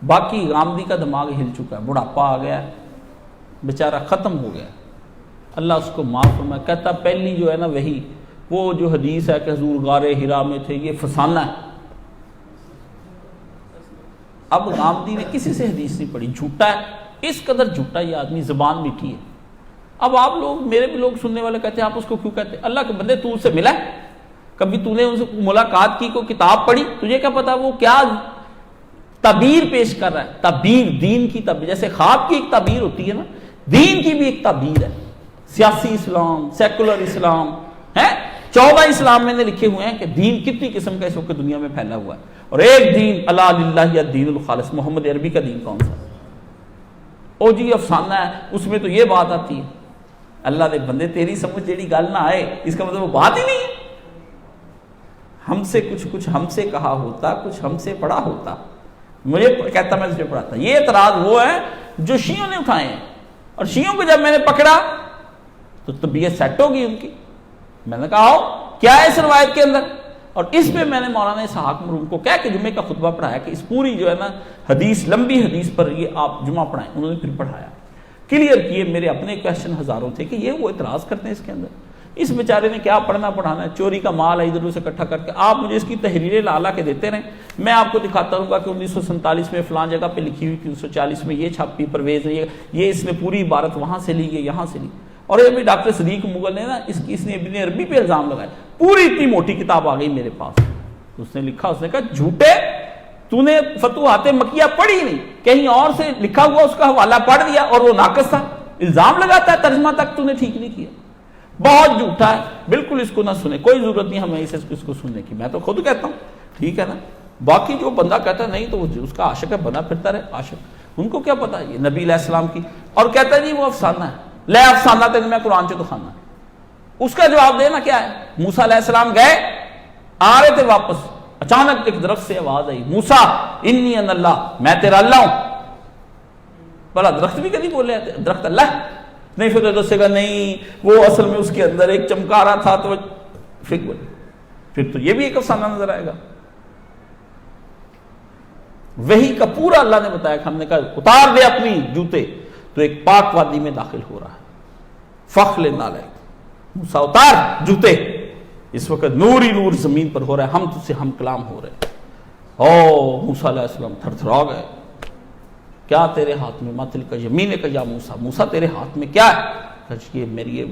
باقی غامدی کا دماغ ہل چکا ہے، بڑھاپا آ گیا ہے، بیچارہ ختم ہو گیا، اللہ اس کو معاف فرمائے۔ کہتا پہلی جو ہے نا وہی، وہ جو حدیث ہے کہ حضور غار حرا میں تھے، یہ فسانہ ہے۔ اب غامدی نے کسی سے حدیث نہیں پڑھی، جھوٹا ہے، اس قدر جھوٹا یہ آدمی، زبان میٹھی ہے۔ اب آپ لوگ، میرے بھی لوگ سننے والے کہتے ہیں آپ اس کو کیوں کہتے ہیں؟ اللہ کے بندے تو اس سے ملا ہے؟ کبھی تو نے ان سے ملاقات کی، کوئی کتاب پڑھی؟ تجھے کیا پتا وہ کیا تعبیر پیش کر رہا ہے؟ تعبیر دین کی تعبیر، جیسے خواب کی ایک تعبیر ہوتی ہے نا، دین کی بھی ایک تعبیر ہے۔ سیاسی اسلام، سیکولر اسلام ہے، 14 اسلام میں نے لکھے ہوئے ہیں کہ دین کتنی قسم کا اس وقت دنیا میں پھیلا ہوا ہے، اور ایک دین الا للہ الدین الخالص، محمد عربی کا دین کون سا؟ او جی افسانہ ہے، اس میں تو یہ بات آتی ہے۔ اللہ دے بندے تیری سمجھ جیڑی گل نہ آئے، اس کا مطلب وہ بات ہی نہیں ہے۔ ہم سے کچھ ہم سے کہا ہوتا، کچھ ہم سے پڑھا ہوتا، مجھے کہتا میں تجھے پڑھاتا۔ یہ اعتراض وہ ہے جو شیعوں نے اٹھائے ہیں، اور شیعوں کو جب میں نے پکڑا تو طبیعت سیٹ ہوگی ان کی۔ میں نے کہا کیا ہے اس روایت کے اندر، اور اس پہ میں نے مولانا اسحاق مرحوم کو کہہ کے جمعے کا خطبہ پڑھایا کہ اس پوری جو ہے نا حدیث، لمبی حدیث پر یہ آپ جمعہ پڑھائیں۔ انہوں نے پھر پڑھایا، کلیئر کیے۔ میرے اپنے کویشچن ہزاروں تھے کہ یہ وہ اعتراض کرتے ہیں اس کے اندر، اس بیچارے نے کیا پڑھنا پڑھانا ہے، چوری کا مال ہے ادھر سے اکٹھا کر کے۔ آپ مجھے اس کی تحریریں لا کے دیتے رہیں، میں آپ کو دکھاتا رہوں گا کہ 1947 میں فلان جگہ پہ لکھی ہوئی تھی، 1940 میں یہ چھاپی پرویز نے، یہ اس نے پوری عبارت وہاں سے لی، یہ یہاں سے لی۔ اور یہ بھی ڈاکٹر صدیق مغل نے نا اس نے ابن عربی پہ الزام لگایا، پوری اتنی موٹی کتاب آ گئی میرے پاس۔ اس نے لکھا، اس نے کہا جھوٹے، تو نے فتوحات مکیہ پڑھی نہیں، کہیں اور سے لکھا ہوا اس کا حوالہ پڑھ دیا اور وہ ناقص تھا، الزام لگاتا ہے ترجمہ تک تو نے ٹھیک نہیں کیا، بہت جھوٹا ہے، بالکل اس کو نہ سنیں، کوئی ضرورت نہیں ہمیں اس کو سننے کی۔ میں تو خود کہتا ہوں، ٹھیک ہے نا، باقی جو بندہ کہتا ہے نہیں تو اس کا عاشق ہے، بنا پھرتا رہے عاشق، ان کو کیا پتا یہ نبی علیہ السلام کی، اور کہتا ہے جی وہ افسانہ ہے، لے افسانہ تین میں قرآن سے تو کھانا ہے۔ اس کا جواب دینا کیا ہے؟ موسیٰ علیہ السلام گئے، آ رہے تھے واپس، اچانک ایک درخت سے آواز آئی، موسیٰ انی ان اللہ، میں تیرا اللہ ہوں۔ بھلا درخت بھی کبھی بولے درخت اللہ نہیں؟ پھر دوسرے کا نہیں، وہ اصل میں اس کے اندر ایک چمکارا تھا، تو پھر تو یہ بھی ایک افسانہ نظر آئے گا۔ وہی کا پورا اللہ نے بتایا کہ ہم نے کہا اتار دے اپنی جوتے، تو ایک پاک وادی میں داخل ہو رہا ہے، فخل نالک، موسیٰ اتار جوتے، اس وقت نور ہی نور زمین پر ہو رہا ہے، ہم تجھ سے ہم کلام ہو رہے ہیں۔ او موسیٰ علیہ السلام تھر تھرا گئے، کیا تیرے ہاتھ میں؟ ما تلک یمینک یا موسیٰ، موسیٰ تیرے ہاتھ میں کیا ہے؟ کہ یہ میری یہ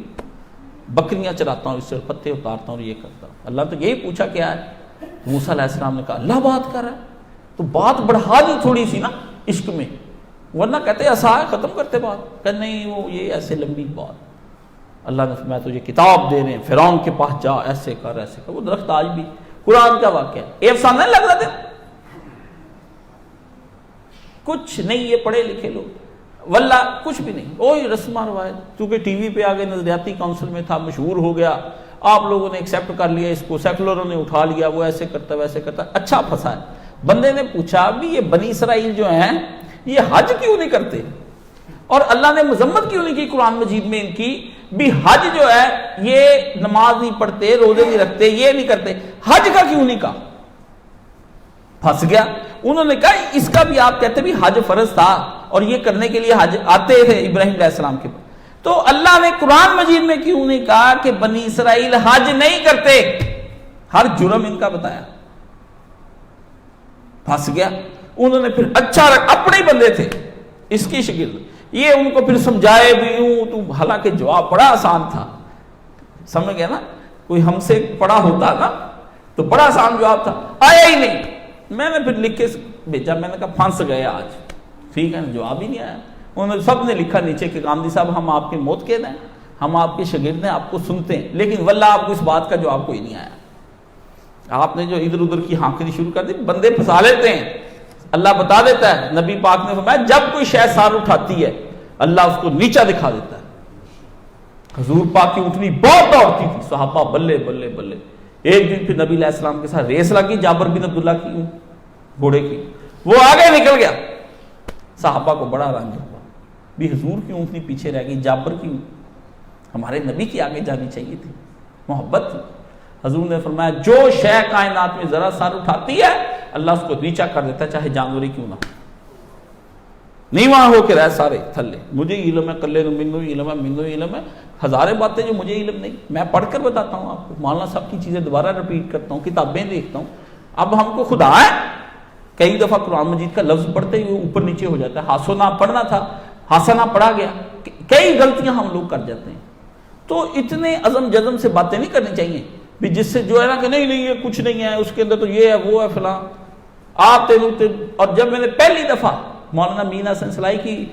بکریاں چراتا ہوں، اس سے پتے اتارتا ہوں اور یہ کرتا ہوں۔ اللہ تو یہی پوچھا کیا ہے؟ موسیٰ علیہ السلام نے کہا اللہ بات کر رہا ہے، تو بات بڑھا دی تھوڑی سی نا عشق میں، ورنہ کہتے عصا ہے ختم کرتے بات، کہ نہیں وہ یہ ایسے لمبی بات۔ اللہ نے فرمایا تجھے کتاب دے رہے ہیں، فرعون کے پاس جا، ایسے کر ایسے کر۔ وہ درخت آج بھی قرآن کا واقعہ ہے، یہ افسانہ نہیں لگ رہا تھا، کچھ نہیں، یہ پڑھے لکھے لوگ واللہ کچھ بھی نہیں، وہی رسم و روایت، کیونکہ ٹی وی پہ آگے نظریاتی کونسل میں تھا، مشہور ہو گیا، آپ لوگوں نے ایکسیپٹ کر لیا اس کو، سیکولروں نے اٹھا لیا، وہ ایسے کرتا ویسے کرتا، اچھا پھنسا ہے۔ بندے نے پوچھا بھی یہ بنی اسرائیل جو ہیں یہ حج کیوں نہیں کرتے، اور اللہ نے مذمت کیوں نہیں کی قرآن مجید میں ان کی بھی؟ حج جو ہے یہ نماز نہیں پڑھتے، روزے نہیں رکھتے، یہ نہیں کرتے، حج کا کیوں نہیں کہا؟ پھنس گیا۔ انہوں نے کہا اس کا بھی آپ کہتے بھی حج فرض تھا، اور یہ کرنے کے لیے حج آتے تھے ابراہیم علیہ السلام کے پاس، تو اللہ نے قرآن مجید میں کیوں نہیں کہا کہ بنی اسرائیل حج نہیں کرتے؟ ہر جرم ان کا بتایا، پھنس گیا۔ انہوں نے پھر اچھا اپنے ہی بندے تھے اس کی شکل، یہ ان کو پھر سمجھائے بھی ہوں، تو حالانکہ جواب بڑا آسان تھا، سمجھ گیا نا، کوئی ہم سے پڑھا ہوتا نا تو بڑا آسان جواب تھا، آیا ہی نہیں۔ میں نے پھر لکھ کے بھیجا، میں نے کہا پھنس گئے آج، ٹھیک ہے نا، جواب ہی نہیں آیا۔ انہوں نے سب نے لکھا نیچے کہ غامدی صاحب ہم آپ کے موت کے ہیں، ہم آپ کے شاگرد ہیں، آپ کو سنتے ہیں، لیکن واللہ آپ کو اس بات کا جواب کوئی نہیں آیا۔ آپ نے جو ادھر ادھر کی ہانکری شروع کر دی، بندے پھنسا لیتے ہیں۔ اللہ بتا دیتا ہے، نبی پاک نے فرمایا جب کوئی شے سار اٹھاتی ہے اللہ اس کو نیچا دکھا دیتا ہے۔ حضور پاک کی اونٹنی بہت دوڑتی تھی، صحابہ بلے بلے بلے۔ ایک دن پھر نبی علیہ السلام کے ساتھ ریس لگی جابر بن عبداللہ کی گھوڑے کی، وہ آگے نکل گیا، صحابہ کو بڑا رنج ہوا بھی حضور کی اونٹنی پیچھے رہ گئی، جابر کی ہمارے نبی کی آگے جانی چاہیے تھی، محبت تھی۔ حضور نے فرمایا جو شے کائنات میں ذرا سار اٹھاتی ہے اللہ اس کو نیچا کر دیتا ہے، چاہے جانور ہی کیوں نہ ہو۔ نہیں وہاں ہو کے رہ سارے تھلے، مجھے علم ہے، کلے مینو علم ہے، مینو علم ہے، ہزاریں باتیں جو مجھے علم نہیں، میں پڑھ کر بتاتا ہوں آپ کو، مولانا صاحب کی چیزیں دوبارہ رپیٹ کرتا ہوں، کتابیں دیکھتا ہوں. اب ہم کو خدا ہے، کئی دفعہ قرآن مجید کا لفظ پڑھتے ہی اوپر نیچے ہو جاتا ہے، ہاسونا پڑھنا تھا ہاسنا پڑھا گیا، کئی غلطیاں ہم لوگ کر جاتے ہیں. تو اتنے عزم جزم سے باتیں نہیں کرنی چاہیے بھی جس سے جو ہے نا کہ نہیں نہیں یہ کچھ نہیں ہے، اس کے اندر تو یہ ہے وہ ہے فلاں آپ. اور جب میں نے پہلی دفعہ مولانا مین حسن سلائی کی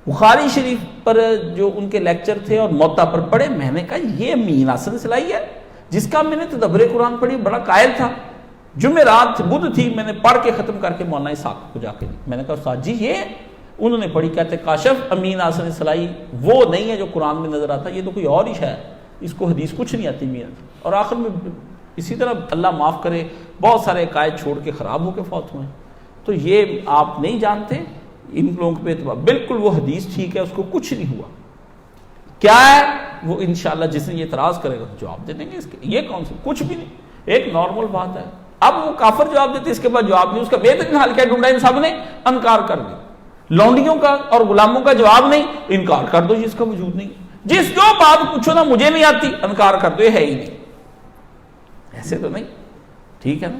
بخاری شریف پر جو ان کے لیکچر تھے اور موطا پر پڑھے، میں نے کہا یہ مین حسن سلائی ہے جس کا میں نے تدبر قرآن پڑھی، بڑا قائل تھا. جمعرات بدھ تھی، میں نے پڑھ کے ختم کر کے مولانا اسحاق کو جا کے دی، میں نے کہا استاد جی یہ انہوں نے پڑھی، کہتے کاشف امین حسن سلائی وہ نہیں ہے جو قرآن میں نظر آتا، یہ تو کوئی اور ہی ہے، اس کو حدیث کچھ نہیں آتی میاں. اور آخر میں اسی طرح اللہ معاف کرے بہت سارے عقائد چھوڑ کے خراب ہو کے فوت ہوئے ہیں. تو یہ آپ نہیں جانتے ان لوگوں پہ اعتبار، بالکل وہ حدیث ٹھیک ہے، اس کو کچھ نہیں ہوا. کیا ہے وہ انشاءاللہ جس نے یہ اعتراض کرے گا جواب دے دیں گے اس کے، یہ کون سا کچھ بھی نہیں، ایک نارمل بات ہے. اب وہ کافر جواب دیتے، اس کے بعد جواب نہیں. اس کا بہترین حال کیا ڈھونڈا ان سب نے؟ انکار کر دیا. لونڈیوں کا اور غلاموں کا جواب نہیں، انکار کر دو جس کا وجود نہیں. جس جو بات پوچھو نا مجھے نہیں آتی، انکار کر دو یہ ہے ہی نہیں. ایسے تو نہیں، ٹھیک ہے نا.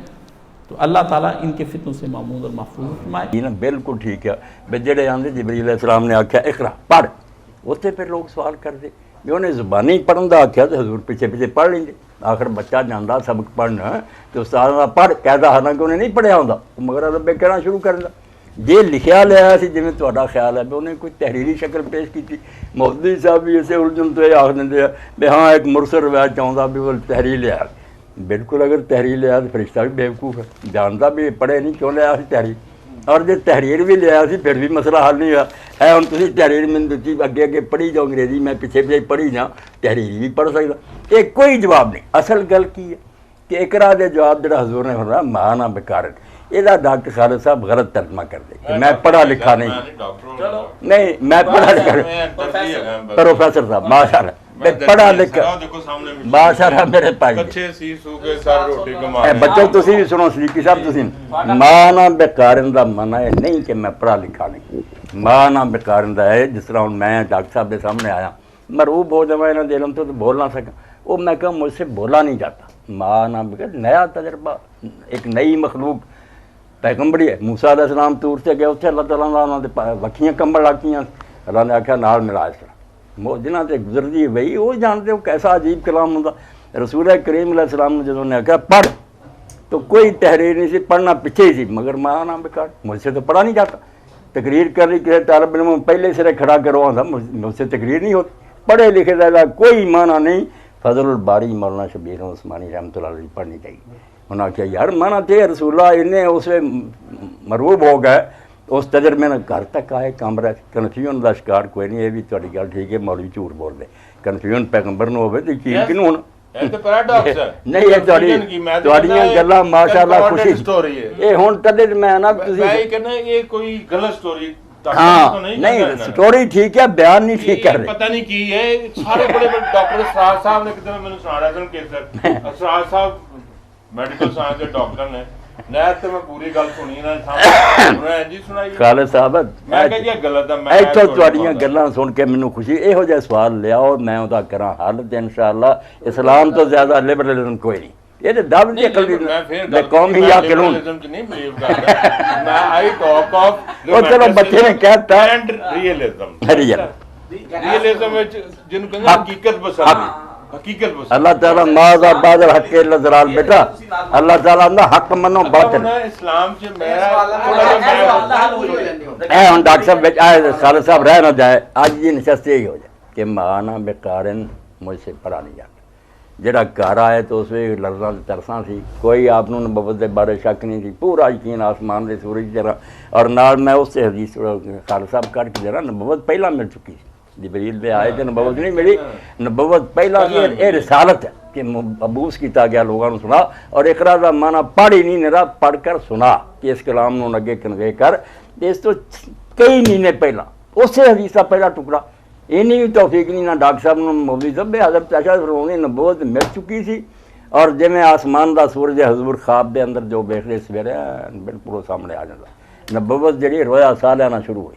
تو اللہ تعالیٰ ان کے فتنوں سے محمود اور محفوظ فرمائے. بالکل ٹھیک ہے بے جڑے آندے جبریل علیہ السلام نے آکھیا اقرا پڑھ، اتنے پھر لوگ سوال کرتے بھی انہیں زبانی پڑھن دا آکھیا تو حضور پیچھے پیچھے پڑھ لیں گے. آخر بچہ جاندا سبق پڑھنا تو استاد دا پڑھ کہدا، حالانکہ انہیں نہیں پڑھیا ہوندا، مگر ربے کہنا شروع کر دیا. جی لکھیا لیا سی جویں تہاڈا خیال ہے بھی انہیں کوئی تحریری شکل پیش کی. مودودی صاحب بھی اسے الجھن تو یہ آکھ دے بھی ہاں ایک مرسل روایت چاہتا بھی وہ تحریر لیا. بالکل اگر تحریر لیا تو فرشتہ بھی بیوقوف ہے، جانتا بھی پڑھے نہیں کیوں لیا سی تحریر. اور جب تحریر بھی لیا سی پھر بھی مسئلہ حل نہیں ہوا ہے. ہوں تھی تحریر میں دتی اگے اگے پڑھی جاؤ انگریزی، میں پیچھے پیچھے پڑھی جاؤں، تحریر بھی پڑھ سکتا. یہ کوئی جواب نہیں. اصل گل کی ہے کہ اقرا دے جواب جڑا حضور نے فرمایا مانا بکارن، یہ ڈاکٹر خالد صاحب غلط ترجمہ کر دے کہ میں پڑھا لکھا نہیں. نہیں میں پڑھا لکھا نہیں، پروفیسر صاحب ماشاء اللہ پڑھا لکھا ماشاء اللہ میرے پاس بچوں تسی بھی سنو صدیقی صاحب تسی مانا بکارن دا مانا ہے نہیں کہ میں پڑھا لکھا نہیں. مانا بکارن دا ہے جس طرح میں ڈاکٹر صاحب کے سامنے آیا مروب ہو جاؤں انہوں دے لوں تو بول نہ سکا، وہ میں کہا مجھ سے بولا نہیں جاتا. مانا بکار نیا تجربہ، ایک نئی مخلوق پیغمبری ہے. موسیٰ علیہ السلام طور سے گئے اتنے اللہ تعالیٰ نے وکھیاں کمبل لگتیاں، اللہ نے آخیا نال ملا اس طرح جنہوں سے گزرتی وہی وہ جانتے ہو کیسا عجیب کلام ہوتا. رسول کریم علیہ السلام نے جدوں نے آخیا پڑھ تو کوئی تحریر نہیں سی، پڑھنا پیچھے ہی سی، مگر مانا بکار مجھ سے تو پڑھا نہیں جاتا. تقریر کر رہی کسی طالب علم پہلے سرے کھڑا کرو آتا مجھ سے تقریر نہیں ہوتی. پڑھے لکھے کا کوئی معنی نہیں. فضل الباری مولانا شبیر عثمانی رحمۃ اللہ علیہ پڑھنی چاہیے. انہوں نے کہا یار مانا تھے رسول اللہ انہیں اسے مروب ہو گئے، اس تجربے میں گھر تک آئے کام رہے. کنفیوژن کا شکار کوئی نہیں. یہ بھی تھوڑی گل ٹھیک ہے، مولوی جھوٹ بول دے. کنفیوژن پیغمبر نو ہوئے تو یقین کنوں ہونا نہیں. یہ تھوڑیاں گلاں ماشاءاللہ خوشی یہ ہن کدے میں نا یہ کوئی غلط سٹوری ہاں نہیں سٹوری ٹھیک ہے، بیان نہیں ٹھیک کر رہے. پتہ نہیں کی ہے سارے بڑے بڑے ڈاکٹر اسرار صاحب نے کتنے میں سنا رہا تھا کہ اسرار صاحب میڈیکل سائنس کے ڈاکٹر نے نیت میں پوری گل سنی نا سامنے جی سنائی خالد صاحب میں کہ یہ غلط ہے. میں ایتھوں تہاڈیاں گلاں سن کے مینوں خوشی یہو جہا سوال لیاؤ میں اودہ کراں حل تے انشاءاللہ اسلام تو زیادہ لبرلزم کوئی نہیں. یہ تو دعوت دی عقل دی قوم ہی یا قانون نہیں بلیو کرتا میں آئی ٹاک آف وہ چلو بچے نے کہتا اینڈ ریئلزم وچ جن کو حقیقت پسند حقیقت پسند. اللہ تعالیٰ ماذا بعد الحق الا ضلال بیٹا اللہ تعالیٰ دا حق منو باطل. اسلام چ میرا اے ہن ڈاکٹر صاحب وچ آئے خالد صاحب رہ نہ جائے آج یہ نشست یہی ہو جائے کہ مانا بقارن مجھ سے پڑھا نہیں جاتا. جڑا گھر آئے تو اس میں لرزاں ترساں سی، کوئی آپ نے نبوت دے بارے شک نہیں سی، پورا یقین آسمان دے سورج کی طرح. اور نال میں اس سے حدیث خالد صاحب کٹ کے جرا نبوت پہلا مل چکی سی. جبریل دے آئے تھے نبوت نہیں ملی، نبوت پہلا سی. یہ رسالت ہے کہ مبعوث کیتا گیا لوگوں نے سنا. اور اقرا دا معنی پڑھ ہی نہیں نرا پڑھ کر سنا کہ اس کلام نو اگے کنوے کر. اس تو کئی مہینے پہلا اس سے حدیث کا پہلا ٹکڑا یہ نہیں توفیق نہیں نہ ڈاکٹر صاحب نے مولوی صاحب حضرت عائشہ فرماؤں نبوت مل چکی سی. اور جی میں آسمان دا سورج حضور خواب دے اندر جو ویکھ رہے سویرے بالکل وہ سامنے آ جاتا. نبوت جڑی رویا سال آنا شروع ہوئی